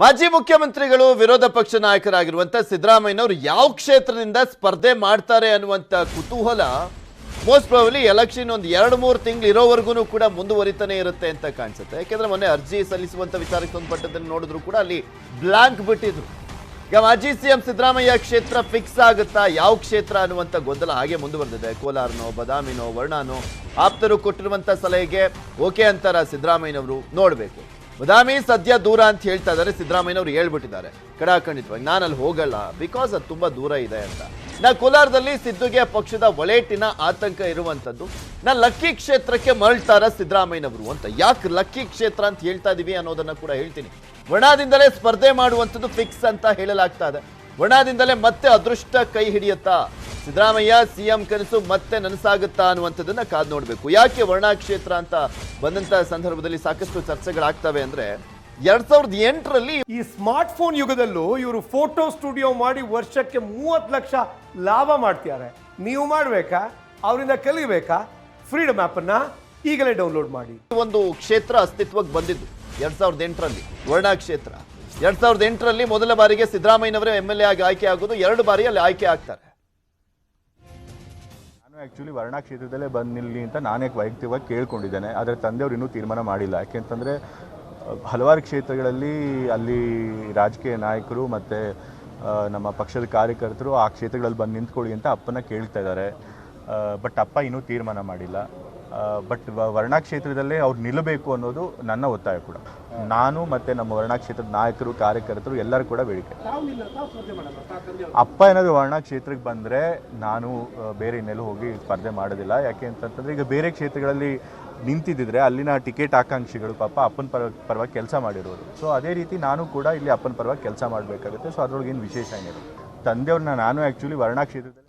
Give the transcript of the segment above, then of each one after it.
ಮಾಜಿ ಮುಖ್ಯಮಂತ್ರಿಗಳು ವಿರೋಧ ಪಕ್ಷ ನಾಯಕರಾಗಿರುವಂತ ಸಿದ್ದರಾಮಯ್ಯನವರು ಯಾವ ಕ್ಷೇತ್ರದಿಂದ ಸ್ಪರ್ಧೆ ಮಾಡ್ತಾರೆ ಅನ್ನುವಂತ ಕುತೂಹಲ ಮೋಸ್ಟ್ ಪ್ರಾಬಬ್ಲಿ ಎಲೆಕ್ಷನ್ ಒಂದು 2-3 ತಿಂಗಳು ಇರೋವರೆಗೂ ಕೂಡ ಮುಂದುವರಿತಾನೆ ಇರುತ್ತೆ ಅಂತ ಕಾಣಿಸುತ್ತೆ. ಯಾಕೆಂದ್ರೆ ಮೊನ್ನೆ ಅರ್ಜಿ ಸಲ್ಲಿಸುವಂತ ವಿಚಾರಕ್ಕೆ ಸಂಬಂಧಪಟ್ಟದನ್ನು ನೋಡಿದ್ರು ಕೂಡ ಅಲ್ಲಿ ಬ್ಲಾಂಕ್ ಬಿಟ್ಟಿದ್ರು. ಈಗ ಮಾಜಿ ಸಿಎಂ ಸಿದ್ದರಾಮಯ್ಯ ಕ್ಷೇತ್ರ ಫಿಕ್ಸ್ ಆಗುತ್ತಾ, ಯಾವ ಕ್ಷೇತ್ರ ಅನ್ನುವಂತ ಗೊಂದಲ ಹಾಗೆ ಮುಂದುವರೆದಿದೆ. ಕೋಲಾರನೋ, ಬದಾಮಿನೋ, ವರ್ಣಾನೋ ಆಪ್ತರು ಕೊಟ್ಟಿರುವಂತ ಸಲಹೆಗೆ ಓಕೆ ಅಂತಾರ ಸಿದ್ದರಾಮಯ್ಯನವರು, ನೋಡ್ಬೇಕು. ಬದಾಮಿ ಸದ್ಯ ದೂರ ಅಂತ ಹೇಳ್ತಾ ಇದ್ದಾರೆ ಸಿದ್ದರಾಮಯ್ಯನವರು, ಹೇಳ್ಬಿಟ್ಟಿದ್ದಾರೆ ಕಡಾಖಂಡಿತವಾಗಿ ನಾನು ಅಲ್ಲಿ ಹೋಗಲ್ಲ, ಬಿಕಾಸ್ ಅದು ತುಂಬಾ ದೂರ ಇದೆ ಅಂತ. ನಾ ಕೋಲಾರದಲ್ಲಿ ಸಿದ್ದುಗೆ ಪಕ್ಷದ ಒಳೇಟಿನ ಆತಂಕ ಇರುವಂತದ್ದು. ನಾ ಲಕ್ಕಿ ಕ್ಷೇತ್ರಕ್ಕೆ ಮರಳ್ತಾರ ಸಿದ್ದರಾಮಯ್ಯನವರು ಅಂತ. ಯಾಕೆ ಲಕ್ಕಿ ಕ್ಷೇತ್ರ ಅಂತ ಹೇಳ್ತಾ ಇದೀವಿ ಅನ್ನೋದನ್ನ ಕೂಡ ಹೇಳ್ತೀನಿ. ವರ್ಣಾದಿಂದಲೇ ಸ್ಪರ್ಧೆ ಮಾಡುವಂಥದ್ದು ಫಿಕ್ಸ್ ಅಂತ ಹೇಳಲಾಗ್ತಾ ಇದೆ. ವರ್ಣಾದಿಂದಲೇ ಮತ್ತೆ ಅದೃಷ್ಟ ಕೈ ಹಿಡಿಯುತ್ತಾ, ಸಿದ್ದರಾಮಯ್ಯ ಸಿಎಂ ಕನಸು ಮತ್ತೆ ನನಸಾಗುತ್ತಾ ಅನ್ನುವಂಥದ್ದನ್ನ ಕಾದು ನೋಡ್ಬೇಕು. ಯಾಕೆ ವರ್ಣಾ ಕ್ಷೇತ್ರ ಅಂತ ಬಂದಂತ ಸಂದರ್ಭದಲ್ಲಿ ಸಾಕಷ್ಟು ಚರ್ಚೆಗಳಾಗ್ತವೆ ಅಂದ್ರೆ 2008ರಲ್ಲಿ ಈ ಸ್ಮಾರ್ಟ್ ಫೋನ್ ಯುಗದಲ್ಲೂ ಇವರು ಫೋಟೋ ಸ್ಟುಡಿಯೋ ಮಾಡಿ ವರ್ಷಕ್ಕೆ 30 ಲಕ್ಷ ಲಾಭ ಮಾಡ್ತಿದ್ದಾರೆ. ನೀವು ಮಾಡಬೇಕಾ? ಅವರಿಂದ ಕಲಿಬೇಕಾ? ಫ್ರೀಡಮ್ ಆಪ್ ಅನ್ನ ಈಗಲೇ ಡೌನ್ಲೋಡ್ ಮಾಡಿ. ಒಂದು ಕ್ಷೇತ್ರ ಅಸ್ತಿತ್ವಕ್ಕೆ ಬಂದಿದ್ದು 2008ರಲ್ಲಿ, ವರ್ಣಾ ಕ್ಷೇತ್ರ. 2008ರಲ್ಲಿ ಮೊದಲ ಬಾರಿಗೆ ಸಿದ್ದರಾಮಯ್ಯನವರೇ MLA ಆಗಿ ಆಯ್ಕೆ ಆಗೋದು, 2 ಬಾರಿ ಅಲ್ಲಿ ಆಯ್ಕೆ ಆಗ್ತಾರೆ. ಆ್ಯಕ್ಚುಲಿ ವರ್ಣಾ ಕ್ಷೇತ್ರದಲ್ಲೇ ಬಂದು ನಿಲ್ಲಿ ಅಂತ ನಾನೇ ವೈಯಕ್ತಿಕವಾಗಿ ಕೇಳ್ಕೊಂಡಿದ್ದೇನೆ. ಆದರೆ ತಂದೆಯವರು ಇನ್ನೂ ತೀರ್ಮಾನ ಮಾಡಿಲ್ಲ. ಯಾಕೆಂತಂದರೆ ಹಲವಾರು ಕ್ಷೇತ್ರಗಳಲ್ಲಿ ಅಲ್ಲಿ ರಾಜಕೀಯ ನಾಯಕರು ಮತ್ತು ನಮ್ಮ ಪಕ್ಷದ ಕಾರ್ಯಕರ್ತರು ಆ ಕ್ಷೇತ್ರಗಳಲ್ಲಿ ಬಂದು ನಿಂತ್ಕೊಳ್ಳಿ ಅಂತ ಅಪ್ಪನ ಕೇಳ್ತಾ ಇದ್ದಾರೆ. ಬಟ್ ಅಪ್ಪ ಇನ್ನೂ ತೀರ್ಮಾನ ಮಾಡಿಲ್ಲ. ಬಟ್ ವರ್ಣಾ ಕ್ಷೇತ್ರದಲ್ಲೇ ಅವ್ರು ನಿಲ್ಲಬೇಕು ಅನ್ನೋದು ನನ್ನ ಒತ್ತಾಯ ಕೂಡ. ನಾನು ಮತ್ತು ನಮ್ಮ ವರ್ಣಾ ಕ್ಷೇತ್ರದ ನಾಯಕರು, ಕಾರ್ಯಕರ್ತರು ಎಲ್ಲರೂ ಕೂಡ ಬೇಡಿಕೆ. ಅಪ್ಪ ಏನಾದರೂ ವರ್ಣಾ ಕ್ಷೇತ್ರಕ್ಕೆ ಬಂದರೆ ನಾನು ಬೇರೆ ಇನ್ನೆಲ್ಲೂ ಹೋಗಿ ಸ್ಪರ್ಧೆ ಮಾಡೋದಿಲ್ಲ. ಯಾಕೆ ಅಂತಂತಂದರೆ ಈಗ ಬೇರೆ ಕ್ಷೇತ್ರಗಳಲ್ಲಿ ನಿಂತಿದ್ದರೆ ಅಲ್ಲಿನ ಟಿಕೆಟ್ ಆಕಾಂಕ್ಷಿಗಳು ಪಾಪ ಅಪ್ಪನ ಪರವಾಗಿ ಕೆಲಸ ಮಾಡಿರೋರು. ಸೊ ಅದೇ ರೀತಿ ನಾನು ಕೂಡ ಇಲ್ಲಿ ಅಪ್ಪನ ಪರವಾಗಿ ಕೆಲಸ ಮಾಡಬೇಕಾಗುತ್ತೆ. ಸೊ ಅದ್ರೊಳಗೇನು ವಿಶೇಷ ಏನಿದೆ. ತಂದೆಯವ್ರನ್ನ ನಾನು ಆ್ಯಕ್ಚುಲಿ ವರ್ಣಾ ಕ್ಷೇತ್ರದಲ್ಲಿ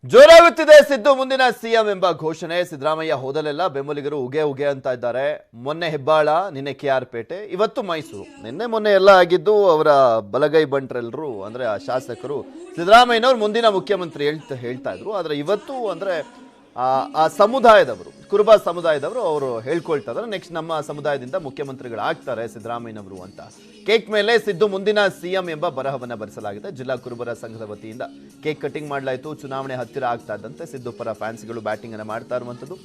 ಜೋರಾಗುತ್ತಿದೆ ಸಿದ್ದು ಮುಂದಿನ ಸಿಎಂ ಎಂಬ ಘೋಷಣೆ. ಸಿದ್ದರಾಮಯ್ಯ ಹೋದಲೆಲ್ಲ ಬೆಂಬಲಿಗರು ಉಗೆ ಉಗೆ ಅಂತ ಇದ್ದಾರೆ. ಮೊನ್ನೆ ಹೆಬ್ಬಾಳ, ನಿನ್ನೆ KR ಪೇಟೆ, ಇವತ್ತು ಮೈಸೂರು. ನಿನ್ನೆ ಮೊನ್ನೆ ಎಲ್ಲ ಆಗಿದ್ದು ಅವರ ಬಲಗೈ ಬಂಟ್ರೆಲ್ಲರೂ ಅಂದ್ರೆ ಆ ಶಾಸಕರು ಸಿದ್ದರಾಮಯ್ಯನವರು ಮುಂದಿನ ಮುಖ್ಯಮಂತ್ರಿ ಹೇಳ್ತಾ ಇದ್ರು. ಆದ್ರೆ ಇವತ್ತು ಅಂದ್ರೆ ಆ ಸಮುದಾಯದವರು, ಕುರುಬ ಸಮುದಾಯದವರು ಅವರು ಹೇಳ್ಕೊಳ್ತಾ ಇದ್ದಾರೆ ನೆಕ್ಸ್ಟ್ ನಮ್ಮ ಸಮುದಾಯದಿಂದ ಮುಖ್ಯಮಂತ್ರಿಗಳಾಗ್ತಾರೆ ಸಿದ್ದರಾಮಯ್ಯನವರು ಅಂತ. ಕೇಕ್ ಮೇಲೆ ಸಿದ್ದು ಮುಂದಿನ ಸಿಎಂ ಎಂಬ ಬರಹವನ್ನ ಬರೆಸಲಾಗಿದೆ. ಜಿಲ್ಲಾ ಕುರುಬರ ಸಂಘದ ವತಿಯಿಂದ ಕೇಕ್ ಕಟಿಂಗ್ ಮಾಡಲಾಯಿತು. ಚುನಾವಣೆ ಹತ್ತಿರ ಆಗ್ತಾ ಇದ್ದಂತೆ ಸಿದ್ದು ಪರ ಫ್ಯಾನ್ಸ್ಗಳು ಬ್ಯಾಟಿಂಗ್ ಅನ್ನ ಮಾಡ್ತಾ ಇರುವಂತದ್ದು.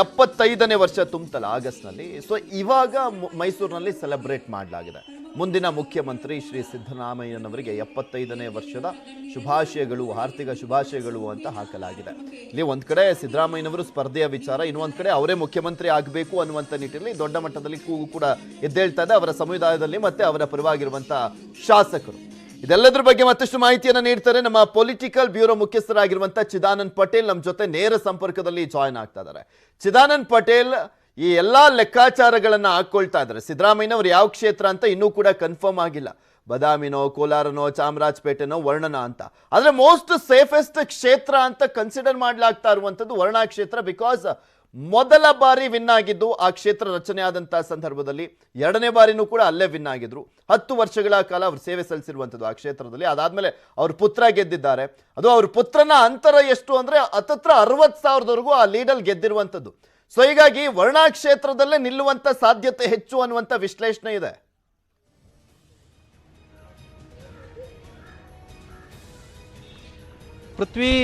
75ನೇ ವರ್ಷ ತುಂಬತಲ್ಲ ಆಗಸ್ಟ್ನಲ್ಲಿ. ಸೊ ಇವಾಗ ಮೈಸೂರಿನಲ್ಲಿ ಸೆಲೆಬ್ರೇಟ್ ಮಾಡಲಾಗಿದೆ. ಮುಂದಿನ ಮುಖ್ಯಮಂತ್ರಿ ಶ್ರೀ ಸಿದ್ದರಾಮಯ್ಯನವರಿಗೆ 75ನೇ ವರ್ಷದ ಶುಭಾಶಯಗಳು, ಆರ್ಥಿಕ ಶುಭಾಶಯಗಳು ಅಂತ ಹಾಕಲಾಗಿದೆ. ಇಲ್ಲಿ ಒಂದ್ ಕಡೆ ಸಿದ್ದರಾಮಯ್ಯನವರು ಸ್ಪರ್ಧೆಯ ವಿಚಾರ, ಇನ್ನೊಂದ್ ಕಡೆ ಅವರೇ ಮುಖ್ಯಮಂತ್ರಿ ಆಗಬೇಕು ಅನ್ನುವಂಥ ನಿಟ್ಟಿನಲ್ಲಿ ದೊಡ್ಡ ಮಟ್ಟದಲ್ಲಿ ಕೂಗು ಕೂಡ ಎದ್ದೇಳ್ತಾ ಇದೆ ಅವರ ಸಮುದಾಯದಲ್ಲಿ ಮತ್ತೆ ಅವರ ಪರವಾಗಿರುವಂತಹ ಶಾಸಕರು. ಇದೆಲ್ಲದ್ರ ಬಗ್ಗೆ ಮತ್ತಷ್ಟು ಮಾಹಿತಿಯನ್ನು ನೀಡ್ತಾರೆ ನಮ್ಮ ಪೊಲಿಟಿಕಲ್ ಬ್ಯೂರೋ ಮುಖ್ಯಸ್ಥರಾಗಿರುವಂತಹ ಚಿದಾನಂದ್ ಪಟೇಲ್ ನಮ್ಮ ಜೊತೆ ನೇರ ಸಂಪರ್ಕದಲ್ಲಿ ಜಾಯ್ನ್ ಆಗ್ತಾ ಇದ್ದಾರೆ. ಚಿದಾನಂದ್ ಪಟೇಲ್, ಈ ಎಲ್ಲಾ ಲೆಕ್ಕಾಚಾರಗಳನ್ನ ಹಾಕೊಳ್ತಾ ಇದ್ದಾರೆ. ಸಿದ್ದರಾಮಯ್ಯನವರು ಯಾವ ಕ್ಷೇತ್ರ ಅಂತ ಇನ್ನೂ ಕೂಡ ಕನ್ಫರ್ಮ್ ಆಗಿಲ್ಲ. ಬದಾಮಿನೋ, ಕೋಲಾರನೋ, ಚಾಮರಾಜಪೇಟೆನೋ, ವರ್ಣನ ಅಂತ. ಆದ್ರೆ ಮೋಸ್ಟ್ ಸೇಫೆಸ್ಟ್ ಕ್ಷೇತ್ರ ಅಂತ ಕನ್ಸಿಡರ್ ಮಾಡ್ಲಾಗ್ತಾ ಇರುವಂತದ್ದು ವರ್ಣಾ ಕ್ಷೇತ್ರ. ಬಿಕಾಸ್ ಮೊದಲ ಬಾರಿ ವಿನ್ ಆಗಿದ್ದು ಆ ಕ್ಷೇತ್ರ ರಚನೆ ಆದಂತಹ ಸಂದರ್ಭದಲ್ಲಿ, 2ನೇ ಬಾರಿನೂ ಕೂಡ ಅಲ್ಲೇ ವಿನ್ ಆಗಿದ್ರು. 10 ವರ್ಷಗಳ ಕಾಲ ಅವರು ಸೇವೆ ಸಲ್ಲಿಸಿರುವಂಥದ್ದು ಆ ಕ್ಷೇತ್ರದಲ್ಲಿ. ಅದಾದ್ಮೇಲೆ ಅವ್ರ ಪುತ್ರ ಗೆದ್ದಿದ್ದಾರೆ. ಅದು ಅವ್ರ ಪುತ್ರನ ಅಂತರ ಎಷ್ಟು ಅಂದ್ರೆ ಹತ್ತತ್ರ 60,000ವರೆಗೂ ಆ ಲೀಡಲ್ಲಿ ಗೆದ್ದಿರುವಂಥದ್ದು. ಸೊ ಹೀಗಾಗಿ ವರ್ಣಾ ಕ್ಷೇತ್ರದಲ್ಲೇ ನಿಲ್ಲುವಂತ ಸಾಧ್ಯತೆ ಹೆಚ್ಚು ಅನ್ನುವಂಥ ವಿಶ್ಲೇಷಣೆ ಇದೆ. ಪೃಥ್ವಿ,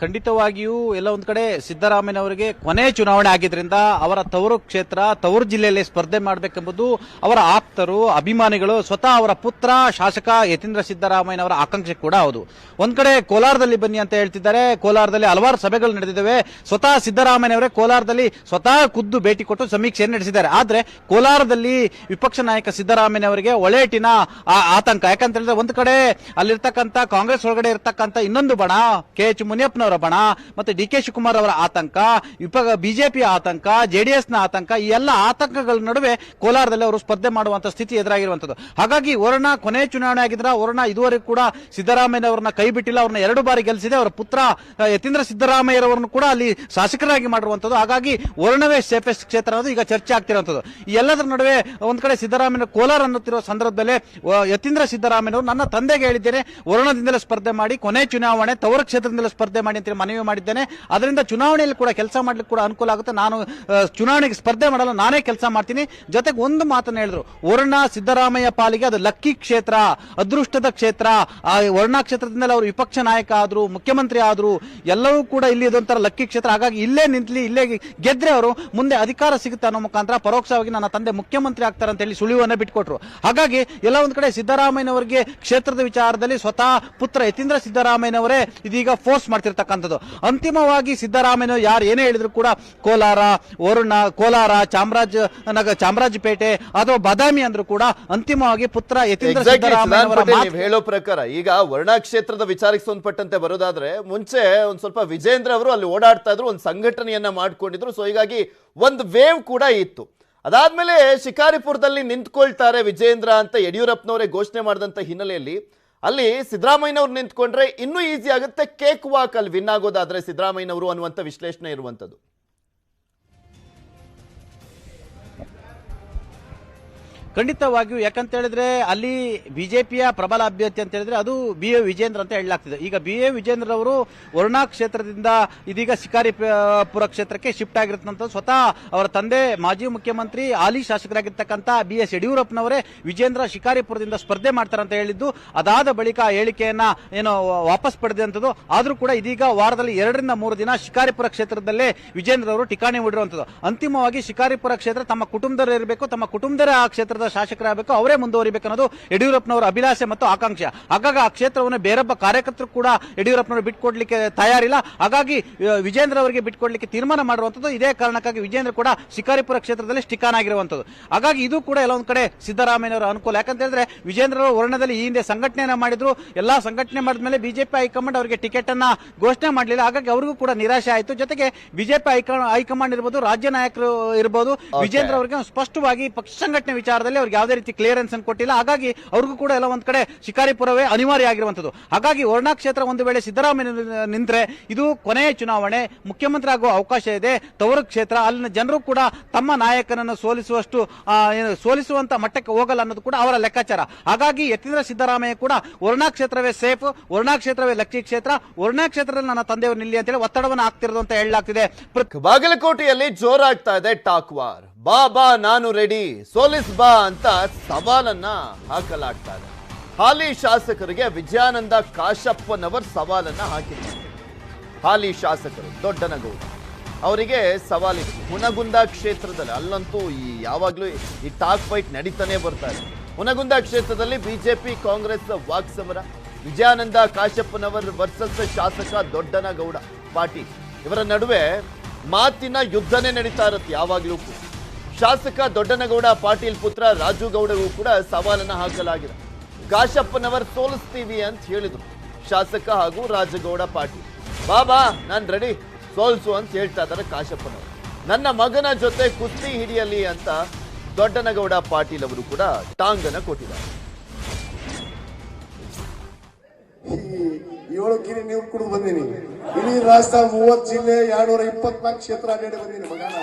ಖಂಡಿತವಾಗಿಯೂ ಎಲ್ಲ ಒಂದ್ ಕಡೆ ಸಿದ್ದರಾಮಯ್ಯನವರಿಗೆ ಕೊನೆ ಚುನಾವಣೆ ಆಗಿದ್ರಿಂದ ಅವರ ತವರು ಕ್ಷೇತ್ರ, ತವರು ಜಿಲ್ಲೆಯಲ್ಲಿ ಸ್ಪರ್ಧೆ ಮಾಡಬೇಕೆಂಬುದು ಅವರ ಆಪ್ತರು, ಅಭಿಮಾನಿಗಳು, ಸ್ವತಃ ಅವರ ಪುತ್ರ ಶಾಸಕ ಯತೀಂದ್ರ ಸಿದ್ದರಾಮಯ್ಯನವರ ಆಕಾಂಕ್ಷೆ ಕೂಡ ಹೌದು. ಒಂದ್ ಕಡೆ ಕೋಲಾರದಲ್ಲಿ ಬನ್ನಿ ಅಂತ ಹೇಳ್ತಿದ್ದಾರೆ. ಕೋಲಾರದಲ್ಲಿ ಹಲವಾರು ಸಭೆಗಳು ನಡೆದಿದ್ದಾವೆ. ಸ್ವತಃ ಸಿದ್ದರಾಮಯ್ಯನವರೇ ಕೋಲಾರದಲ್ಲಿ ಸ್ವತಃ ಖುದ್ದು ಭೇಟಿ ಕೊಟ್ಟು ಸಮೀಕ್ಷೆಯನ್ನು ನಡೆಸಿದ್ದಾರೆ. ಆದ್ರೆ ಕೋಲಾರದಲ್ಲಿ ವಿಪಕ್ಷ ನಾಯಕ ಸಿದ್ದರಾಮಯ್ಯನವರಿಗೆ ಒಳೇಟಿನ ಆತಂಕ. ಯಾಕಂತ ಹೇಳಿದ್ರೆ ಒಂದ್ ಕಡೆ ಅಲ್ಲಿರ್ತಕ್ಕಂಥ ಕಾಂಗ್ರೆಸ್ ಒಳಗಡೆ ಇರ್ತಕ್ಕಂಥ ಇನ್ನೊಂದು ಬಣ KH ಮುನಿಯಪ್ಪನವರ ಬಣ, ಮತ್ತೆ DK ಶಿವಕುಮಾರ್ ಅವರ ಆತಂಕ, ಬಿಜೆಪಿ ಆತಂಕ, JDS ನ ಆತಂಕ, ಈ ಎಲ್ಲ ಆತಂಕಗಳ ನಡುವೆ ಕೋಲಾರದಲ್ಲಿ ಅವರು ಸ್ಪರ್ಧೆ ಮಾಡುವಂತ ಸ್ಥಿತಿ ಎದುರಾಗಿರುವಂತದ್ದು. ಹಾಗಾಗಿ ವರ್ಣಾ ಕೊನೆ ಚುನಾವಣೆ ಆಗಿದ್ರ ವರ್ಣಾ ಇದುವರೆಗೂ ಕೂಡ ಸಿದ್ದರಾಮಯ್ಯನವರನ್ನ ಕೈ ಬಿಟ್ಟಿಲ್ಲ. ಅವ್ರನ್ನ 2 ಬಾರಿ ಗೆಲ್ಲಿಸಿದೆ. ಅವರ ಪುತ್ರ ಯತೀಂದ್ರ ಸಿದ್ದರಾಮಯ್ಯರವರನ್ನು ಕೂಡ ಅಲ್ಲಿ ಶಾಸಕರಾಗಿ ಮಾಡಿರುವಂತದ್ದು. ಹಾಗಾಗಿ ವರ್ಣವೇ ಸೇಫೆಸ್ಟ್ ಕ್ಷೇತ್ರ ಅನ್ನೋದು ಈಗ ಚರ್ಚೆ ಆಗ್ತಿರುವಂತದ್ದು. ಈ ಎಲ್ಲದರ ನಡುವೆ ಒಂದ್ ಕಡೆ ಸಿದ್ದರಾಮಯ್ಯ ಕೋಲಾರ ಅನ್ನುತ್ತಿರುವ ಸಂದರ್ಭದಲ್ಲಿ ಯತೀಂದ್ರ ಸಿದ್ದರಾಮಯ್ಯನವರು ನನ್ನ ತಂದೆಗೆ ಹೇಳಿದ್ದೇನೆ ವರ್ಣದಿಂದಲೇ ಸ್ಪರ್ಧೆ ಮಾಡಿ, ಕೊನೆ ಚುನಾವಣೆ ತವರ ಕ್ಷೇತ್ರದಿಂದಲೇ ಸ್ಪರ್ಧೆ ಮಾಡಿ ಅಂತೇಳಿ ಮನವಿ ಮಾಡಿದ್ದೇನೆ. ಅದರಿಂದ ಚುನಾವಣೆಯಲ್ಲಿ ಕೂಡ ಕೆಲಸ ಮಾಡ್ಲಿಕ್ಕೆ ಕೂಡ ಅನುಕೂಲ ಆಗುತ್ತೆ. ನಾನು ಚುನಾವಣೆಗೆ ಸ್ಪರ್ಧೆ ಮಾಡಲ್ಲ, ನಾನೇ ಕೆಲಸ ಮಾಡ್ತೀನಿ. ಜೊತೆಗೆ ಒಂದು ಮಾತನ್ನ ಹೇಳಿದ್ರು, ವರುಣ ಸಿದ್ದರಾಮಯ್ಯ ಪಾಲಿಗೆ ಅದು ಲಕ್ಕಿ ಕ್ಷೇತ್ರ, ಅದೃಷ್ಟದ ಕ್ಷೇತ್ರ. ಆ ವರುಣ ಕ್ಷೇತ್ರದಿಂದಲೇ ಅವರು ವಿಪಕ್ಷ ನಾಯಕ ಆದ್ರು, ಮುಖ್ಯಮಂತ್ರಿ ಆದ್ರು, ಎಲ್ಲವೂ ಕೂಡ ಇಲ್ಲಿ ಇದೊಂಥರ ಲಕ್ಕಿ ಕ್ಷೇತ್ರ. ಹಾಗಾಗಿ ಇಲ್ಲೇ ನಿಂತಲಿ, ಇಲ್ಲೇ ಗೆದ್ರೆ ಅವರು ಮುಂದೆ ಅಧಿಕಾರ ಸಿಗುತ್ತೆ ಅನ್ನೋ ಮುಖಾಂತರ ಪರೋಕ್ಷವಾಗಿ ನನ್ನ ತಂದೆ ಮುಖ್ಯಮಂತ್ರಿ ಆಗ್ತಾರೆ ಅಂತ ಹೇಳಿ ಸುಳಿವನ್ನ ಬಿಟ್ಕೊಟ್ರು. ಹಾಗಾಗಿ ಎಲ್ಲ ಒಂದ್ ಕಡೆ ಸಿದ್ದರಾಮಯ್ಯನವರಿಗೆ ಕ್ಷೇತ್ರದ ವಿಚಾರದಲ್ಲಿ ಸ್ವತಃ ಪುತ್ರ ಯತೀಂದ್ರ ಸಿದ್ದರಾಮಯ್ಯನವರೇ ಇದೀಗ ಫೋರ್ಸ್ ಮಾಡ್ತಿರ್ತಕ್ಕಂಥದ್ದು. ಅಂತಿಮವಾಗಿ ಸಿದ್ದರಾಮಯ್ಯ ಯಾರು ಏನೇ ಹೇಳಿದ್ರು ಕೂಡ ಕೋಲಾರ, ವರುಣ, ಕೋಲಾರ, ಚಾಮರಾಜಪೇಟೆ ಅಥವಾ ಬಾದಾಮಿ ಅಂದ್ರೂ ಕೂಡ ಅಂತಿಮವಾಗಿ ಪುತ್ರ ಯತೀಂದ್ರ ಸಿದ್ದರಾಮಯ್ಯ ಹೇಳೋ ಪ್ರಕಾರ ಈಗ ವರ್ಣ ಕ್ಷೇತ್ರದ ವಿಚಾರಕ್ಕೆ ಸಂಬಂಧಪಟ್ಟಂತೆ ಬರೋದಾದ್ರೆ ಮುಂಚೆ ಒಂದ್ ಸ್ವಲ್ಪ ವಿಜೇಂದ್ರ ಅವರು ಅಲ್ಲಿ ಓಡಾಡ್ತಾ ಇದ್ರು, ಒಂದು ಸಂಘಟನೆಯನ್ನ ಮಾಡ್ಕೊಂಡಿದ್ರು. ಸೊ ಹೀಗಾಗಿ ಒಂದು ವೇವ್ ಕೂಡ ಇತ್ತು. ಅದಾದ್ಮೇಲೆ ಶಿಕಾರಿಪುರದಲ್ಲಿ ನಿಂತ್ಕೊಳ್ತಾರೆ ವಿಜೇಂದ್ರ ಅಂತ ಯಡಿಯೂರಪ್ಪನವರೇ ಘೋಷಣೆ ಮಾಡಿದಂತ ಹಿನ್ನೆಲೆಯಲ್ಲಿ ಅಲ್ಲಿ ಸಿದ್ದರಾಮಯ್ಯನವ್ರು ನಿಂತ್ಕೊಂಡ್ರೆ ಇನ್ನೂ ಈಸಿ ಆಗುತ್ತೆ, ಕೇಕ್ ವಾಕ್ ಅಲ್ಲಿ ವಿನ್ ಆಗೋದಾದ್ರೆ ಸಿದ್ದರಾಮಯ್ಯನವರು ಅನ್ನುವಂಥ ವಿಶ್ಲೇಷಣೆ ಇರುವಂತದ್ದು. ಖಂಡಿತವಾಗಿಯೂ. ಯಾಕಂತ ಹೇಳಿದ್ರೆ ಅಲ್ಲಿ ಬಿಜೆಪಿಯ ಪ್ರಬಲ ಅಭ್ಯರ್ಥಿ ಅಂತ ಹೇಳಿದ್ರೆ ಅದು BA ವಿಜೇಂದ್ರ ಅಂತ ಹೇಳಲಾಗ್ತಿದೆ. ಈಗ BA ವಿಜೇಂದ್ರ ಅವರು ವರುಣಾ ಕ್ಷೇತ್ರದಿಂದ ಇದೀಗ ಶಿಕಾರಿಪುರ ಕ್ಷೇತ್ರಕ್ಕೆ ಶಿಫ್ಟ್ ಆಗಿರ್ತಂತ ಸ್ವತಃ ಅವರ ತಂದೆ ಮಾಜಿ ಮುಖ್ಯಮಂತ್ರಿ ಹಾಲಿ ಶಾಸಕರಾಗಿರ್ತಕ್ಕಂಥ BS ಯಡಿಯೂರಪ್ಪನವರೇ ವಿಜೇಂದ್ರ ಶಿಕಾರಿಪುರದಿಂದ ಸ್ಪರ್ಧೆ ಮಾಡ್ತಾರೆ ಅಂತ ಹೇಳಿದ್ದು, ಅದಾದ ಬಳಿಕ ಆ ಹೇಳಿಕೆಯನ್ನ ಏನೋ ವಾಪಸ್ ಪಡೆದಂಥದ್ದು. ಆದ್ರೂ ಕೂಡ ಇದೀಗ ವಾರದಲ್ಲಿ 2 ರಿಂದ 3 ದಿನ ಶಿಕಾರಿಪುರ ಕ್ಷೇತ್ರದಲ್ಲೇ ವಿಜೇಂದ್ರ ಅವರು ಠಿಕಾಣಿ ಹೂಡಿರುವಂತದ್ದು. ಅಂತಿಮವಾಗಿ ಶಿಕಾರಿಪುರ ಕ್ಷೇತ್ರ ತಮ್ಮ ಕುಟುಂಬದವರು ಇರಬೇಕು, ತಮ್ಮ ಕುಟುಂಬದವರ ಆ ಕ್ಷೇತ್ರದ ಶಾಸಕರಾಗಬೇಕು, ಅವರೇ ಮುಂದುವರಿಬೇಕು ಅನ್ನೋದು ಯಡಿಯೂರಪ್ಪನವರ ಅಭಿಲಾಷೆ ಮತ್ತು ಆಕಾಂಕ್ಷೆ. ಹಾಗಾಗಿ ಆ ಕ್ಷೇತ್ರವನ್ನು ಬೇರೊಬ್ಬ ಕಾರ್ಯಕರ್ತರು ಕೂಡ ಯಡಿಯೂರಪ್ಪನವರು ಬಿಟ್ಕೊಡ್ಲಿಕ್ಕೆ ತಯಾರಿಲ್ಲ. ಹಾಗಾಗಿ ವಿಜೇಂದ್ರ ಅವರಿಗೆ ಬಿಟ್ಕೊಡ್ಲಿಕ್ಕೆ ತೀರ್ಮಾನ ಮಾಡಿರುವಂತದ್ದು. ಇದೇ ಕಾರಣಕ್ಕಾಗಿ ವಿಜೇಂದ್ರ ಕೂಡ ಶಿಕಾರಿಪುರ ಕ್ಷೇತ್ರದಲ್ಲಿ ಸ್ಟಿಕಾನ್ ಆಗಿರುವಂತದ್ದು. ಹಾಗಾಗಿ ಇದು ಕೂಡ ಎಲ್ಲ ಒಂದ್ ಕಡೆ ಸಿದ್ದರಾಮಯ್ಯನವರ ಅನುಕೂಲ. ಯಾಕಂತ ಹೇಳಿದ್ರೆ ವಿಜೇಂದ್ರ ಅವರು ವರ್ಣದಲ್ಲಿ ಈ ಹಿಂದೆ ಸಂಘಟನೆಯನ್ನ ಮಾಡಿದ್ರು, ಎಲ್ಲಾ ಸಂಘಟನೆ ಮಾಡಿದ್ಮೇಲೆ ಬಿಜೆಪಿ ಹೈಕಮಾಂಡ್ ಅವರಿಗೆ ಟಿಕೆಟ್ ಅನ್ನ ಘೋಷಣೆ ಮಾಡಲಿಲ್ಲ. ಹಾಗಾಗಿ ಅವ್ರಿಗೂ ಕೂಡ ನಿರಾಶೆ ಆಯಿತು. ಜೊತೆಗೆ ಬಿಜೆಪಿ ಹೈಕಮಾಂಡ್ ಇರಬಹುದು, ರಾಜ್ಯ ನಾಯಕರು ಇರಬಹುದು, ವಿಜೇಂದ್ರ ಅವರಿಗೆ ಸ್ಪಷ್ಟವಾಗಿ ಪಕ್ಷ ಸಂಘಟನೆ ವಿಚಾರದಲ್ಲಿ ಅವ್ರಿಗೆ ಯಾವುದೇ ರೀತಿ ಕ್ಲಿಯರೆನ್ಸ್ ಅನ್ನು ಕೊಟ್ಟಿಲ್ಲ. ಹಾಗಾಗಿ ಅವ್ರಿಗೂ ಕೂಡ ಎಲ್ಲ ಒಂದ್ ಕಡೆ ಶಿಕಾರಿಪುರವೇ ಅನಿವಾರ್ಯ ಆಗಿರುವಂತದ್ದು. ಹಾಗಾಗಿ ವರುಣಾ ಕ್ಷೇತ್ರ ಒಂದು ವೇಳೆ ಸಿದ್ದರಾಮಯ್ಯ ನಿಂತ್ರೆ ಇದು ಕೊನೆಯ ಚುನಾವಣೆ, ಮುಖ್ಯಮಂತ್ರಿ ಆಗುವ ಅವಕಾಶ ಇದೆ. ತವರು ಕ್ಷೇತ್ರ, ಅಲ್ಲಿನ ಜನರು ಕೂಡ ತಮ್ಮ ನಾಯಕನನ್ನು ಸೋಲಿಸುವಂತ ಮಟ್ಟಕ್ಕೆ ಹೋಗಲ್ಲ ಅನ್ನೋದು ಕೂಡ ಅವರ ಲೆಕ್ಕಾಚಾರ. ಹಾಗಾಗಿ ಯತೀಂದ್ರ ಸಿದ್ದರಾಮಯ್ಯ ಕೂಡ ವರುಣಾ ಕ್ಷೇತ್ರವೇ ಸೇಫ್, ವರುಣಾ ಕ್ಷೇತ್ರವೇ ಲಕ್ಕಿ ಕ್ಷೇತ್ರ, ವರುಣಾ ಕ್ಷೇತ್ರದಲ್ಲಿ ನನ್ನ ತಂದೆಯವರು ನಿಲ್ಲಿ ಅಂತೇಳಿ ಒತ್ತಡವನ್ನು ಹಾಕ್ತಿರೋದು ಅಂತ ಹೇಳಲಾಗ್ತಿದೆ. ಬಾಗಲಕೋಟೆಯಲ್ಲಿ ಜೋರಾಗ್ತಾ ಇದೆ ಟಾಕ್ ವಾರ್. ಬಾ ನಾನು ರೆಡಿ, ಸೋಲಿಸ್ ಬಾ ಅಂತ ಸವಾಲನ್ನ ಹಾಕಲಾಗ್ತಾ ಇದೆ. ಹಾಲಿ ಶಾಸಕರಿಗೆ ವಿಜಯಾನಂದ ಕಾಶಪ್ಪನವರ್ ಸವಾಲನ್ನ ಹಾಕಿದ್ದಾರೆ. ಹಾಲಿ ಶಾಸಕರು ದೊಡ್ಡನಗೌಡ ಅವರಿಗೆ ಸವಾಲಿದೆ. ಹುನಗುಂದ ಕ್ಷೇತ್ರದಲ್ಲಿ ಅಲ್ಲಂತೂ ಯಾವಾಗ್ಲೂ ಈ ಟಾಕ್ ಫೈಟ್ ನಡೀತಾನೆ ಬರ್ತಾ ಇದೆ. ಹುನಗುಂದ ಕ್ಷೇತ್ರದಲ್ಲಿ ಬಿಜೆಪಿ ಕಾಂಗ್ರೆಸ್ ವಾಕ್ಸಮರ. ವಿಜಯಾನಂದ ಕಾಶಪ್ಪನವರ್ ವರ್ಸಸ್ ಶಾಸಕ ದೊಡ್ಡನಗೌಡ ಪಾಟೀಲ್ ಇವರ ನಡುವೆ ಮಾತಿನ ಯುದ್ಧನೇ ನಡೀತಾ ಇರುತ್ತೆ ಯಾವಾಗ್ಲೂ ಕೂಡ. ಶಾಸಕ ದೊಡ್ಡನಗೌಡ ಪಾಟೀಲ್ ಪುತ್ರ ರಾಜು ಗೌಡಗೂ ಕೂಡ ಸವಾಲನ್ನ ಹಾಕಲಾಗಿದೆ. ಕಾಶಪ್ಪನವರ್ ಸೋಲಿಸ್ತೀವಿ ಅಂತ ಹೇಳಿದ್ರು ಶಾಸಕ ಹಾಗೂ ರಾಜಗೌಡ ಪಾಟೀಲ್. ಬಾಬಾ ನಾನ್ ರೆಡಿ, ಸೋಲ್ಸು ಅಂತ ಹೇಳ್ತಾ ಇದ್ದಾರೆ ಕಾಶಪ್ಪನವರು. ನನ್ನ ಮಗನ ಜೊತೆ ಕುಸ್ತಿ ಹಿಡಿಯಲಿ ಅಂತ ದೊಡ್ಡನಗೌಡ ಪಾಟೀಲ್ ಅವರು ಕೂಡ ಟಾಂಗನ ಕೊಟ್ಟಿದ್ದಾರೆ. 7 ಗಿರಿ ನೀರು ಕುಡಿದು ಬಂದೀನಿ. ಇಡೀ ರಾಷ್ಟ್ರ 30 ಜಿಲ್ಲೆ 224 ಕ್ಷೇತ್ರ ಅಡ್ಡಾಡಿ ಬಂದೀನಿ ಮಗನ.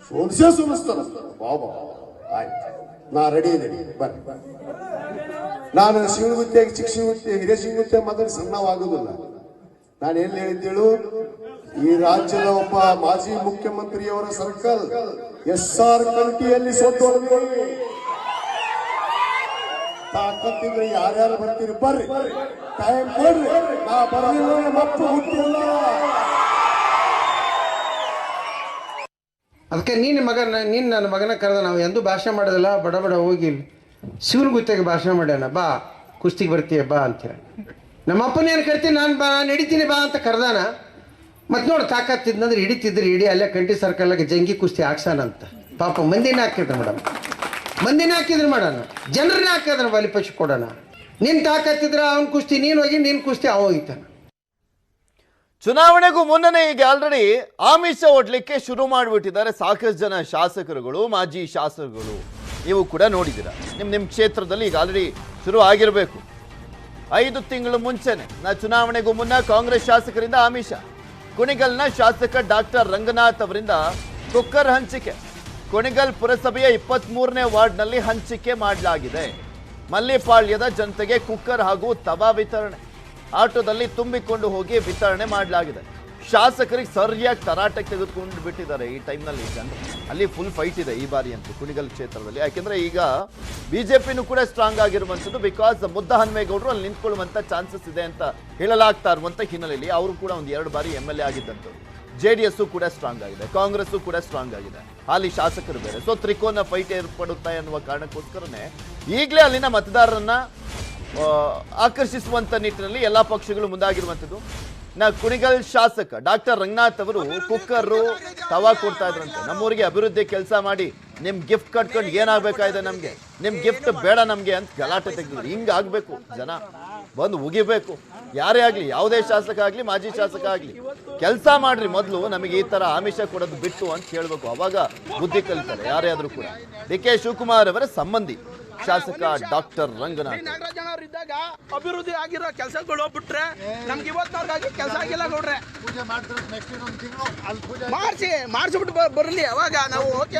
ಸೋಲಿಸ್ತಾರ ಬಾಬಾ. ಆಯ್ತು, ನಾ ರೆಡಿ ಇದ್ದೀನಿ, ಬರ್ರಿ. ನಾನು ಶಿವಗುತ್ತೆ, ಚಿಕ್ಕ ಹಿರಿಯ ಶಿವಗುತ್ತೆ ಮಾತ್ರ ಸಣ್ಣವಾಗುದಿಲ್ಲ. ನಾನು ಎಲ್ಲಿ ಹೇಳಿದ್ದೇಳು, ಈ ರಾಜ್ಯದ ಒಬ್ಬ ಮಾಜಿ ಮುಖ್ಯಮಂತ್ರಿಯವರ ಸರ್ಕಲ್ SR ಕಮಿಟಿಯಲ್ಲಿ ಸೋತು ತಾಕತ್ತಿದ್ರೆ ಯಾರ್ಯಾರು ಬರ್ತೀರಿ ಬರ್ರಿ, ಟೈಮ್ ಕೊಡ್ರಿ. ನಾ ಬರಲಿಲ್ಲ, ಮಕ್ಕಳು ಹುಟ್ಟಿಲ್ಲ. ಅದಕ್ಕೆ ನೀನು ನನ್ನ ಮಗನ ಕರೆದ, ನಾವು ಎಂದೂ ಭಾಷಣ ಮಾಡೋದಿಲ್ಲ. ಬಡ ಹೋಗಿ ಶಿವನ ಗುತ್ತಿಗೆ ಭಾಷಣ ಮಾಡ್ಯಾನ, ಬಾ ಕುಸ್ತಿಗೆ ಬರ್ತೀಯ ಬಾ ಅಂತೇಳಿ. ನಮ್ಮ ಅಪ್ಪನೇನು ಕರಿತೀನಿ, ನಾನು ನಡಿತೀನಿ ಬಾ ಅಂತ ಕರೆದಾನ. ಮತ್ತು ನೋಡಿ ತಾಕತ್ತಿದ್ನಂದ್ರೆ ಹಿಡಿತಿದ್ರು ಹಿಡಿ, ಅಲ್ಲೇ ಕಂಟಿ ಸರ್ಕಲ್ಗೆ ಜಂಗಿ ಕುಸ್ತಿ ಹಾಕ್ಸಾನಂತ. ಪಾಪ ಮಂದಿನ ಹಾಕಿದ್ರು ಮೇಡಮ್, ಮಂದಿನ ಹಾಕಿದ್ರು ಮಾಡೋಣ, ಜನರನ್ನ ಹಾಕಿದ್ರೆ ಬಲಿಪಶು ಕೊಡೋಣ. ನಿನ್ನ ತಾಕತ್ತಿದ್ರೆ ಅವ್ನ ಕುಸ್ತಿ ನೀನು ಹೋಗಿ, ನಿನ್ನ ಕುಸ್ತಿ ಅವ ಹೋಗಿತಾನ. ಚುನಾವಣೆಗೂ ಮುನ್ನನೇ ಈಗ ಆಲ್ರೆಡಿ ಆಮಿಷ ಒಡ್ಲಿಕ್ಕೆ ಶುರು ಮಾಡಿಬಿಟ್ಟಿದ್ದಾರೆ ಸಾಕಷ್ಟು ಜನ ಶಾಸಕರುಗಳು, ಮಾಜಿ ಶಾಸಕರುಗಳು. ನೀವು ಕೂಡ ನೋಡಿದ್ದೀರಾ, ನಿಮ್ಮ ಕ್ಷೇತ್ರದಲ್ಲಿ ಈಗ ಆಲ್ರೆಡಿ ಶುರು ಆಗಿರಬೇಕು. 5 ತಿಂಗಳು ಮುಂಚೆನೆ ಚುನಾವಣೆಗೂ ಮುನ್ನ ಕಾಂಗ್ರೆಸ್ ಶಾಸಕರಿಂದ ಆಮಿಷ. ಕುಣಿಗಲ್ನ ಶಾಸಕ ಡಾಕ್ಟರ್ ರಂಗನಾಥ್ ಅವರಿಂದ ಕುಕ್ಕರ್ ಹಂಚಿಕೆ. ಕುಣಿಗಲ್ ಪುರಸಭೆಯ 23ನೇ ವಾರ್ಡ್ನಲ್ಲಿ ಹಂಚಿಕೆ ಮಾಡಲಾಗಿದೆ. ಮಲ್ಲಿಪಾಳ್ಯದ ಜನತೆಗೆ ಕುಕ್ಕರ್ ಹಾಗೂ ತವಾ ವಿತರಣೆ. ಆಟೋದಲ್ಲಿ ತುಂಬಿಕೊಂಡು ಹೋಗಿ ವಿತರಣೆ ಮಾಡಲಾಗಿದೆ. ಶಾಸಕರಿಗೆ ಸರಿಯಾಗಿ ತರಾಟೆಗೆ ತೆಗೆದುಕೊಂಡು ಬಿಟ್ಟಿದ್ದಾರೆ ಈ ಟೈಮ್ನಲ್ಲಿ ಜನರು. ಅಲ್ಲಿ ಫುಲ್ ಫೈಟ್ ಇದೆ ಈ ಬಾರಿ ಅಂತೂ ಕುಣಿಗಲ್ ಕ್ಷೇತ್ರದಲ್ಲಿ. ಯಾಕೆಂದ್ರೆ ಈಗ ಬಿಜೆಪಿನೂ ಕೂಡ ಸ್ಟ್ರಾಂಗ್ ಆಗಿರುವಂಥದ್ದು. ಬಿಕಾಸ್ ಮುದ್ದಹನುಮೇಗೌಡರು ಅಲ್ಲಿ ನಿಂತ್ಕೊಳ್ಳುವಂತ ಚಾನ್ಸಸ್ ಇದೆ ಅಂತ ಹೇಳಲಾಗ್ತಾ ಇರುವಂತ ಹಿನ್ನೆಲೆಯಲ್ಲಿ ಅವರು ಕೂಡ ಒಂದು 2 ಬಾರಿ MLA ಆಗಿದ್ದಂಥದ್ದು. JDS ಕೂಡ ಸ್ಟ್ರಾಂಗ್ ಆಗಿದೆ, ಕಾಂಗ್ರೆಸ್ ಕೂಡ ಸ್ಟ್ರಾಂಗ್ ಆಗಿದೆ, ಹಾಲಿ ಶಾಸಕರು ಬೇರೆ. ಸೊ ತ್ರಿಕೋನ ಫೈಟ್ ಏರ್ಪಡುತ್ತಾ ಎನ್ನುವ ಕಾರಣಕ್ಕೋಸ್ಕರನೇ ಈಗಲೇ ಅಲ್ಲಿನ ಮತದಾರರನ್ನ ಆಕರ್ಷಿಸುವಂತ ನಿಟ್ಟಿನಲ್ಲಿ ಎಲ್ಲಾ ಪಕ್ಷಗಳು ಮುಂದಾಗಿರುವಂಥದ್ದು. ಕುಣಿಗಲ್ ಶಾಸಕ ಡಾಕ್ಟರ್ ರಂಗನಾಥ್ ಅವರು ಕುಕ್ಕರು ತವಾ ಕೊಡ್ತಾ ಇದ್ರಂತೆ. ನಮ್ಮೂರಿಗೆ ಅಭಿವೃದ್ಧಿ ಕೆಲಸ ಮಾಡಿ ನಿಮ್ ಗಿಫ್ಟ್ ಕಟ್ಕೊಂಡು ಏನಾಗಬೇಕಾಗಿದೆ, ನಮ್ಗೆ ನಿಮ್ ಗಿಫ್ಟ್ ಬೇಡ ನಮ್ಗೆ ಅಂತ ಗಲಾಟೆ ತೆಗೆದಿದ್ರು. ಹಿಂಗಾಗ್ಬೇಕು, ಜನ ಬಂದು ಉಗಿಬೇಕು. ಯಾರೇ ಆಗ್ಲಿ, ಯಾವುದೇ ಶಾಸಕ ಆಗ್ಲಿ, ಮಾಜಿ ಶಾಸಕ ಆಗ್ಲಿ, ಕೆಲಸ ಮಾಡ್ರಿ ಮೊದಲು, ನಮಗೆ ಈ ತರ ಆಮಿಷ ಕೊಡೋದು ಬಿಟ್ಟು ಅಂತ ಹೇಳ್ಬೇಕು. ಅವಾಗ ಬುದ್ಧಿ ಕಲಿತಾರೆ ಯಾರೇ ಆದ್ರೂ ಕೂಡ. DK ಶಿವಕುಮಾರ್ ಅವರ ಸಂಬಂಧಿ ಶಾಸಕ ಡಾಕ್ಟರ್ ರಂಗನಾಥ್. ಇದ್ದಾಗ ಅಭಿವೃದ್ಧಿ ಆಗಿರೋ ಕೆಲಸಗಳು ಬಿಟ್ರೆ ನಮ್ಗೆ ಇವತ್ತಿನವ್ರಿಗಾಗಿ ಕೆಲಸ ಆಗಿಲ್ಲ ನೋಡ್ರೆ. ಮಾಡಿಸ್ಬಿಟ್ಟು ಬರಲಿ, ಅವಾಗ ನಾವು ಓಕೆ.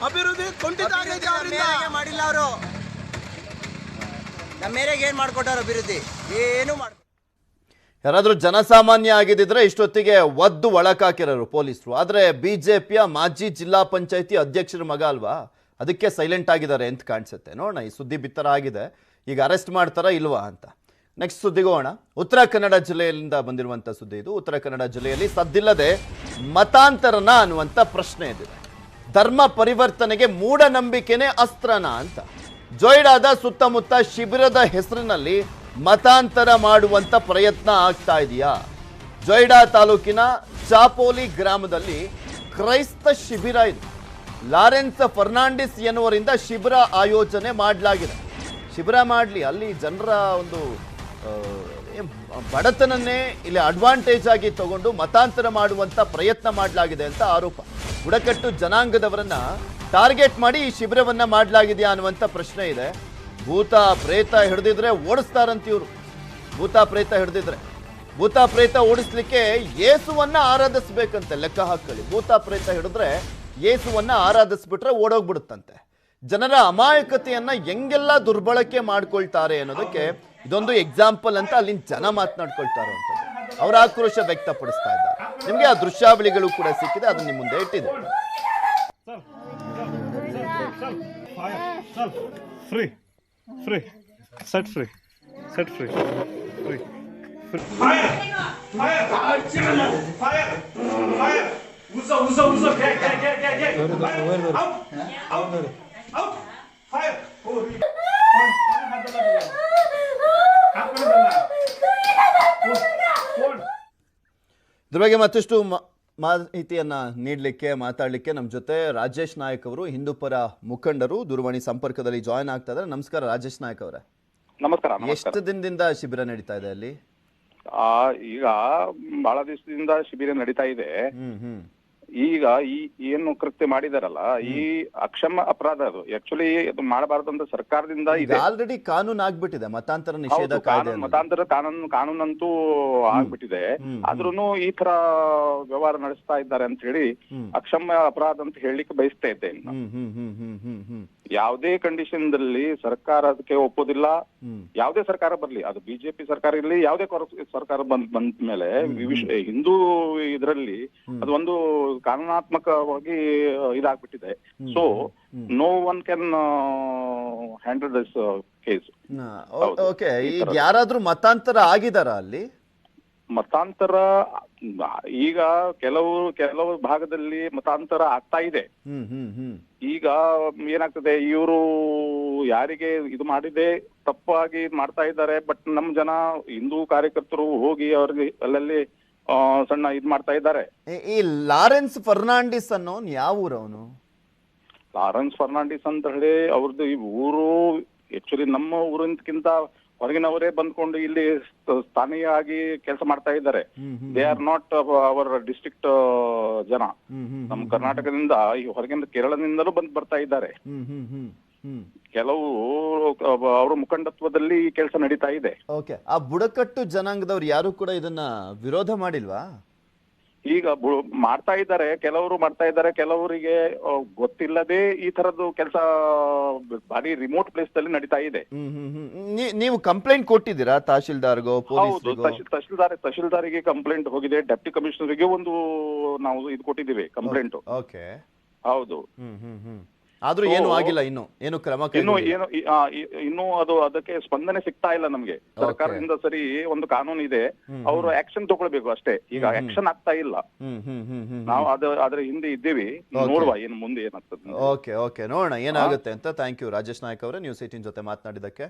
ಅಭಿವೃದ್ಧಿ ಕುಂಠಿತ ಮಾಡಿಲ್ಲ ಅವರು. ನಮ್ಮ ಮೇರೆಗೆ ಏನ್ ಮಾಡ್ಕೊಟ್ಟಾರ ಅಭಿವೃದ್ಧಿ? ಏನು ಮಾಡ. ಯಾರಾದ್ರೂ ಜನಸಾಮಾನ್ಯ ಆಗಿದ್ದಿದ್ರೆ ಇಷ್ಟೊತ್ತಿಗೆ ಒದ್ದು ಒಳಕಾಕಿರೋರು ಪೊಲೀಸರು. ಆದ್ರೆ ಬಿಜೆಪಿಯ ಮಾಜಿ ಜಿಲ್ಲಾ ಪಂಚಾಯತಿ ಅಧ್ಯಕ್ಷರ ಮಗ ಅಲ್ವಾ, ಅದಕ್ಕೆ ಸೈಲೆಂಟ್ ಆಗಿದ್ದಾರೆ ಅಂತ ಕಾಣಿಸುತ್ತೆ. ನೋಡೋಣ, ಈ ಸುದ್ದಿ ಬಿತ್ತರ ಆಗಿದೆ, ಈಗ ಅರೆಸ್ಟ್ ಮಾಡ್ತಾರಾ ಇಲ್ವಾ ಅಂತ. ನೆಕ್ಸ್ಟ್ ಸುದ್ದಿಗೆ ಹೋಗೋಣ. ಉತ್ತರ ಕನ್ನಡ ಜಿಲ್ಲೆಯಿಂದ ಬಂದಿರುವಂತ ಸುದ್ದಿ ಇದು. ಉತ್ತರ ಕನ್ನಡ ಜಿಲ್ಲೆಯಲ್ಲಿ ಸದ್ದಿಲ್ಲದೆ ಮತಾಂತರನ ಅನ್ನುವಂಥ ಪ್ರಶ್ನೆ ಎದ್ದಿದೆ. ಧರ್ಮ ಪರಿವರ್ತನೆಗೆ ಮೂಢನಂಬಿಕೆನೇ ಅಸ್ತ್ರನ ಅಂತ. ಜೊಯ್ಡಾದ ಸುತ್ತಮುತ್ತ ಶಿಬಿರದ ಹೆಸರಿನಲ್ಲಿ ಮತಾಂತರ ಮಾಡುವಂತ ಪ್ರಯತ್ನ ಆಗ್ತಾ ಇದೆಯಾ? ಜೊಯ್ಡಾ ತಾಲೂಕಿನ ಚಾಪೋಲಿ ಗ್ರಾಮದಲ್ಲಿ ಕ್ರೈಸ್ತ ಶಿಬಿರ ಇದೆ. ಲಾರೆನ್ಸ್ ಫರ್ನಾಂಡಿಸ್ ಎನ್ನುವರಿಂದ ಶಿಬಿರ ಆಯೋಜನೆ ಮಾಡಲಾಗಿದೆ. ಶಿಬಿರ ಮಾಡಲಿ, ಅಲ್ಲಿ ಜನರ ಒಂದು ಬಡತನನ್ನೇ ಇಲ್ಲಿ ಅಡ್ವಾಂಟೇಜ್ ಆಗಿ ತಗೊಂಡು ಮತಾಂತರ ಮಾಡುವಂತ ಪ್ರಯತ್ನ ಮಾಡಲಾಗಿದೆ ಅಂತ ಆರೋಪ. ಬುಡಕಟ್ಟು ಜನಾಂಗದವರನ್ನ ಟಾರ್ಗೆಟ್ ಮಾಡಿ ಈ ಶಿಬಿರವನ್ನ ಮಾಡಲಾಗಿದೆಯಾ ಅನ್ನುವಂಥ ಪ್ರಶ್ನೆ ಇದೆ. ಭೂತ ಪ್ರೇತ ಹಿಡಿದಿದ್ರೆ ಓಡಿಸ್ತಾರಂತ ಇವರು. ಭೂತ ಪ್ರೇತ ಹಿಡಿದಿದ್ರೆ, ಭೂತ ಪ್ರೇತ ಓಡಿಸ್ಲಿಕ್ಕೆ ಯೇಸುವನ್ನ ಆರಾಧಿಸ್ಬೇಕಂತೆ. ಲೆಕ್ಕ ಹಾಕೊಳ್ಳಿ, ಭೂತ ಪ್ರೇತ ಹಿಡಿದ್ರೆ ಯೇಸುವನ್ನ ಆರಾಧಿಸ್ಬಿಟ್ರೆ ಓಡೋಗ್ಬಿಡುತ್ತಂತೆ. ಜನರ ಅಮಾಯಕತೆಯನ್ನ ಹೆಂಗೆಲ್ಲ ದುರ್ಬಳಕೆ ಮಾಡ್ಕೊಳ್ತಾರೆ ಅನ್ನೋದಕ್ಕೆ ಇದೊಂದು ಎಕ್ಸಾಂಪಲ್ ಅಂತ ಅಲ್ಲಿನ ಜನ ಮಾತನಾಡ್ಕೊಳ್ತಾರೆ ಅಂತ ಅವರ ಆಕ್ರೋಶ ವ್ಯಕ್ತಪಡಿಸ್ತಾ ಇದ್ದಾರೆ. ನಿಮ್ಗೆ ಆ ದೃಶ್ಯಾವಳಿಗಳು ಕೂಡ ಸಿಕ್ಕಿದೆ, ಅದನ್ನ ನಿಮ್ಮ ಮುಂದೆ ಇಟ್ಟಿದೆ. Free, free, set free, set free, free. Fire! Fire! Fire! Fire! Usa! Get! Out! Out! Fire! ಇದ್ರ ಬಗ್ಗೆ ಮತ್ತಷ್ಟು ಮಾಹಿತಿಯನ್ನ ನೀಡಲಿಕ್ಕೆ ಮಾತಾಡಲಿಕ್ಕೆ ನಮ್ಮ ಜೊತೆ ರಾಜೇಶ್ ನಾಯಕ್ ಅವರು, ಹಿಂದೂಪರ ಮುಖಂಡರು, ದೂರವಾಣಿ ಸಂಪರ್ಕದಲ್ಲಿ ಜಾಯ್ನ್ ಆಗ್ತಾ ಇದ್ದಾರೆ. ನಮಸ್ಕಾರ ರಾಜೇಶ್ ನಾಯಕ್ ಅವರೇ. ನಮಸ್ಕಾರ. ಎಷ್ಟು ದಿನದಿಂದ ಶಿಬಿರ ನಡೀತಾ ಇದೆ ಅಲ್ಲಿ? ಈಗ ಬಹಳ ದಿವಸದಿಂದ ಶಿಬಿರ ನಡೀತಾ ಇದೆ. ಈಗ ಈ ಏನು ಕೃತ್ಯ ಮಾಡಿದಾರಲ್ಲ, ಈ ಅಕ್ಷಮ ಅಪರಾಧ. ಅದು ಆಕ್ಚುಲಿ ಅದು ಮಾಡಬಾರ್ದಂತ ಸರ್ಕಾರದಿಂದ ಇದೆ. ಆಲ್ರೆಡಿ ಕಾನೂನು ಆಗ್ಬಿಟ್ಟಿದೆ, ಮತಾಂತರ ನಿಷೇಧ ಕಾಯ್ದೆ. ಮತಾಂತರ ಕಾನೂನಂತೂ ಆಗ್ಬಿಟ್ಟಿದೆ. ಆದ್ರೂನು ಈ ತರ ವ್ಯವಹಾರ ನಡೆಸ್ತಾ ಇದ್ದಾರೆ ಅಂತ ಹೇಳಿ ಅಕ್ಷಮ್ಯ ಅಪರಾಧ ಅಂತ ಹೇಳಲಿಕ್ಕೆ ಬಯಸ್ತಾ ಇದ್ದೇನೆ. ಯಾವುದೇ ಕಂಡೀಷನ್ ದಲ್ಲಿ ಸರ್ಕಾರ ಅದಕ್ಕೆ ಒಪ್ಪೋದಿಲ್ಲ. ಯಾವುದೇ ಸರ್ಕಾರ ಬರ್ಲಿ, ಅದು ಬಿಜೆಪಿ ಸರ್ಕಾರ ಇರ್ಲಿ, ಯಾವುದೇ ಸರ್ಕಾರ ಬಂದ ಮೇಲೆ ಹಿಂದೂ ಇದರಲ್ಲಿ ಅದು ಒಂದು ಕಾನೂನಾತ್ಮಕವಾಗಿ ಇದಾಗ್ಬಿಟ್ಟಿದೆ. So no one can handle this case. Okay, ಈಗ ಯಾರಾದ್ರೂ ಮತಾಂತರ ಆಗಿದಾರ ಅಲ್ಲಿ? ಮತಾಂತರ ಈಗ ಕೆಲವು ಭಾಗದಲ್ಲಿ ಮತಾಂತರ ಆಗ್ತಾ ಇದೆ. ಈಗ ಏನಾಗ್ತದೆ, ಇವರು ಯಾರಿಗೆ ಇದು ಮಾಡಿದೆ ತಪ್ಪಾಗಿ ಮಾಡ್ತಾ ಇದ್ದಾರೆ. ಬಟ್ ನಮ್ ಜನ ಹಿಂದೂ ಕಾರ್ಯಕರ್ತರು ಹೋಗಿ ಅವ್ರಿಗೆ ಅಲ್ಲಲ್ಲಿ ಸಣ್ಣ ಇದ್ ಮಾಡ್ತಾ ಇದ್ದಾರೆ. ಈ ಲಾರೆನ್ಸ್ ಫರ್ನಾಂಡಿಸ್ ಅನ್ನೋನ್ ಯಾವ ಊರು ಅವನು? ಲಾರೆನ್ಸ್ ಫರ್ನಾಂಡಿಸ್ ಅಂತ ಹೇಳಿ ಅವ್ರದ್ದು ಈ ಊರು ಆಕ್ಚುಲಿ ನಮ್ಮ ಊರಿನಕ್ಕಿಂತ ಹೊರಗಿನವರೇ ಬಂದ್ಕೊಂಡು ಇಲ್ಲಿ ಸ್ಥಾನೀಯ ಆಗಿ ಕೆಲಸ ಮಾಡ್ತಾ ಇದ್ದಾರೆ. They are not hour district ಜನ. ನಮ್ಮ ಕರ್ನಾಟಕದಿಂದ ಈ ಹೊರಗಿನ ಕೇರಳದಿಂದಲೂ ಬರ್ತಾ ಇದ್ದಾರೆ. ಕೆಲವು ಅವರ ಮುಖಂಡತ್ವದಲ್ಲಿ ಕೆಲಸ ನಡೀತಾ ಇದೆ. ಓಕೆ, ಆ ಬುಡಕಟ್ಟು ಜನಾಂಗದವ್ರು ಯಾರು ಕೂಡ ಇದನ್ನ ವಿರೋಧ ಮಾಡಿಲ್ವಾ? ಈಗ ಮಾಡ್ತಾ ಇದ್ದಾರೆ, ಕೆಲವರು ಮಾಡ್ತಾ ಇದ್ದಾರೆ, ಕೆಲವರಿಗೆ ಗೊತ್ತಿಲ್ಲದೆ ಈ ತರದ್ದು ಕೆಲಸ ಭಾರಿ ರಿಮೋಟ್ ಪ್ಲೇಸ್ ದಲ್ಲಿ ನಡೀತಾ ಇದೆ. ನೀವು ಕಂಪ್ಲೇಂಟ್ ಕೊಟ್ಟಿದ್ದೀರಾ ತಹಶೀಲ್ದಾರ್ಗೋ ಹೌದು, ತಹಶೀಲ್ದಾರಿಗೆ ಕಂಪ್ಲೇಂಟ್ ಹೋಗಿದೆ, ಡೆಪ್ಟಿ ಕಮಿಷನರ್ಗೆ ಒಂದು ನಾವು ಇದು ಕೊಟ್ಟಿದ್ದೀವಿ ಕಂಪ್ಲೇಂಟ್. ಓಕೆ, ಹೌದು. ಆದ್ರೂ ಏನು ಆಗಿಲ್ಲ, ಏನು ಕ್ರಮ ಇನ್ನು ಅದು ಅದಕ್ಕೆ ಸ್ಪಂದನೆ ಸಿಗ್ತಾ ಇಲ್ಲ ನಮ್ಗೆ. ಸರ್ಕಾರದಿಂದ ಸರಿ ಒಂದು ಕಾನೂನು ಇದೆ, ಅವರು ಆಕ್ಷನ್ ತಗೊಳ್ಬೇಕು ಅಷ್ಟೇ. ಈಗ ಆಕ್ಷನ್ ಆಗ್ತಾ ಇಲ್ಲ. ನಾವು ಅದ್ರ ಹಿಂದೆ ಇದ್ದೀವಿ, ನೋಡುವ ಏನು ಮುಂದೆ ಏನಾಗ್ತದೆ. ಓಕೆ, ನೋಡೋಣ ಏನಾಗುತ್ತೆ ಅಂತ. ಥ್ಯಾಂಕ್ ಯು ರಾಜೇಶ್ ನಾಯ್ಕ್ ಅವರೇ, ನ್ಯೂಸ್ 18 ಜೊತೆ ಮಾತನಾಡಿದ್ದಕ್ಕೆ.